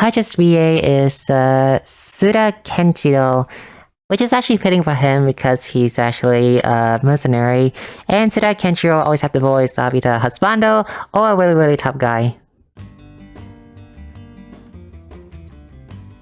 CotC's VA is Suda Kenjiro, which is actually fitting for him because he's actually a mercenary, and Suda Kenjiro always have the voice of either a husbando or a really tough guy.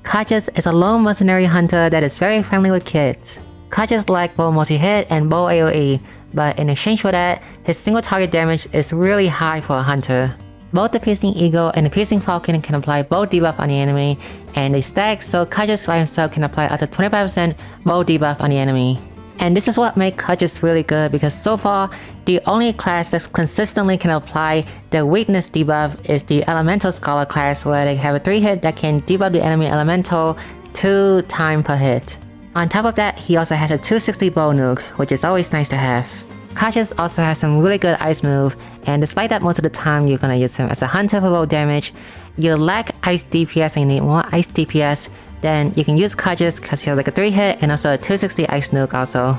CotC's is a lone mercenary hunter that is very friendly with kids. CotC's like bow multi-hit and bow AoE, but in exchange for that, his single target damage is really high for a hunter. Both the Piercing Eagle and the Piercing Falcon can apply bow debuff on the enemy, and they stack so CotC's by himself can apply up to 25% bow debuff on the enemy. And this is what makes CotC's really good because so far, the only class that consistently can apply the weakness debuff is the Elemental Scholar class, where they have a 3-hit that can debuff the enemy elemental 2 times per hit. On top of that, he also has a 260 bow nuke, which is always nice to have. CotC's also has some really good ice move, and despite that most of the time you're gonna use him as a hunter for bow damage, you lack ice DPS and you need more ice DPS, then you can use CotC's because he has like a 3-hit and also a 260 ice nuke also.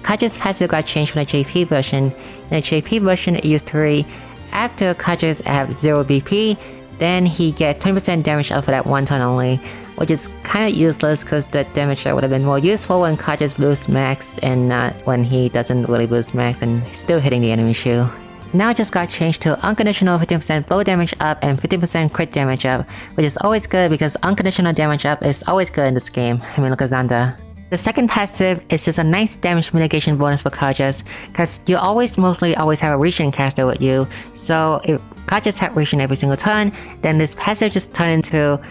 CotC's passive got changed from the JP version. In the JP version it used to read, after CotC's have 0 BP, then he get 20% damage out for that one turn only, which is kinda useless because the damage would have been more useful when CotC's boosts max and not when he doesn't really boost max and still hitting the enemy shield. Now it just got changed to unconditional 15% bow damage up and 50% crit damage up, which is always good because unconditional damage up is always good in this game. I mean, look at Xanta. The second passive is just a nice damage mitigation bonus for CotC's, because you mostly always have a Regen caster with you, so if CotC's have Regen every single turn, then this passive just turns into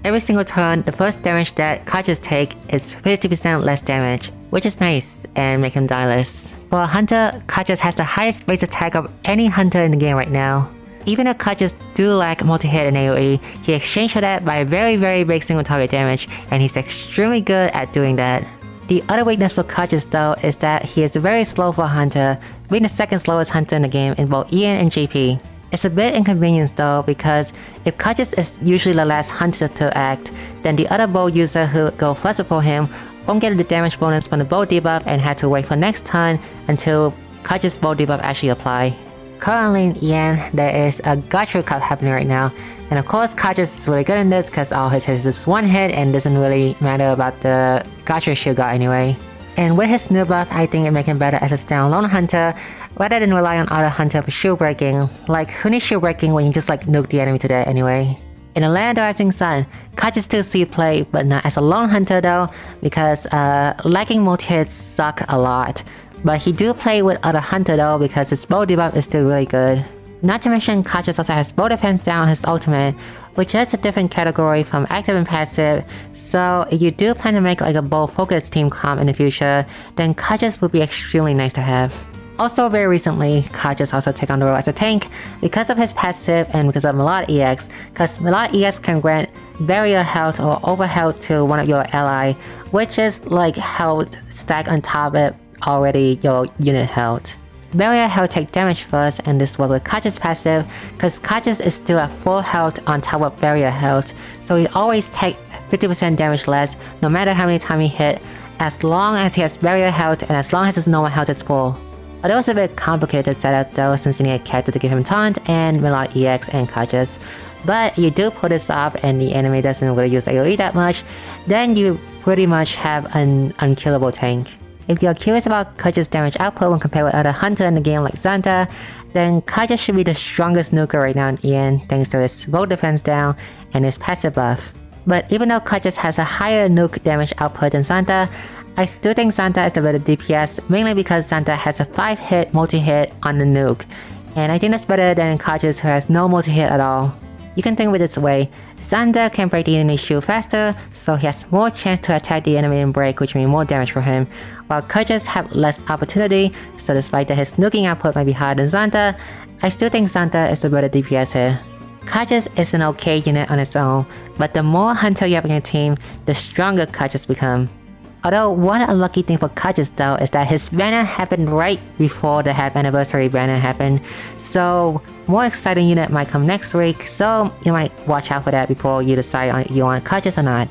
every single turn, the first damage that CotC's take is 50% less damage, which is nice and make him die less. For a hunter, CotC's has the highest base attack of any hunter in the game right now. Even though CotC's do lack multi-hit and AoE, he exchanged for that by very big single target damage, and he's extremely good at doing that. The other weakness for CotC's though is that he is very slow for a hunter, being the second slowest hunter in the game in both EN and JP. It's a bit inconvenient though because if CotC's is usually the last hunter to act, then the other bow user who go first before him won't get the damage bonus from the bow debuff and had to wait for next turn until CotC's bow debuff actually apply. Currently in EN, there is a Gacha Cup happening right now, and of course CotC's is really good in this because all his hits is one hit and doesn't really matter about the Gacha shield guard anyway. And with his new buff, I think it makes him better as a standalone hunter rather than rely on other hunter for shield breaking. Like, who needs shield breaking when you just like nuke the enemy to death anyway? In the Land of Rising Sun, CotC still see play, but not as a lone hunter though, because lacking multi-hits suck a lot. But he do play with other hunter though because his bow debuff is still really good. Not to mention CotC also has bow defense down his ultimate, which is a different category from active and passive, so if you do plan to make like a bow focused team comp in the future, then CotC would be extremely nice to have. Also very recently, CotC also took on the role as a tank because of his passive and because of Mooloo EX, because Mooloo EX can grant barrier health or over health to one of your ally, which is like health stacked on top of it already your unit health. Barrier health take damage first, and this works with CotC's passive because CotC is still at full health on top of barrier health, so he always take 50% damage less no matter how many times he hit, as long as he has barrier health and as long as his normal health is full. Although it's a bit complicated setup though since you need a character to give him taunt and Mooloo EX and CotC, but you do pull this off and the enemy doesn't really use AoE that much, then you pretty much have an unkillable tank. If you're curious about CotC's damage output when compared with other hunter in the game like Xanta, then CotC should be the strongest nuker right now in EN thanks to his bow defense down and his passive buff. But even though CotC has a higher nuke damage output than Xanta, I still think Xanta is the better DPS, mainly because Xanta has a 5-hit multi-hit on the nuke, and I think that's better than CotC who has no multi-hit at all. You can think of it this way, Xanta can break the enemy shield faster, so he has more chance to attack the enemy and break, which means more damage for him, while CotC have less opportunity, so despite that his nuking output might be higher than Xanta, I still think Xanta is the better DPS here. CotC is an okay unit on its own, but the more hunter you have in your team, the stronger CotC become. Although one unlucky thing for CotC though is that his banner happened right before the half anniversary banner happened, so more exciting unit might come next week, so you might watch out for that before you decide if you want CotC or not.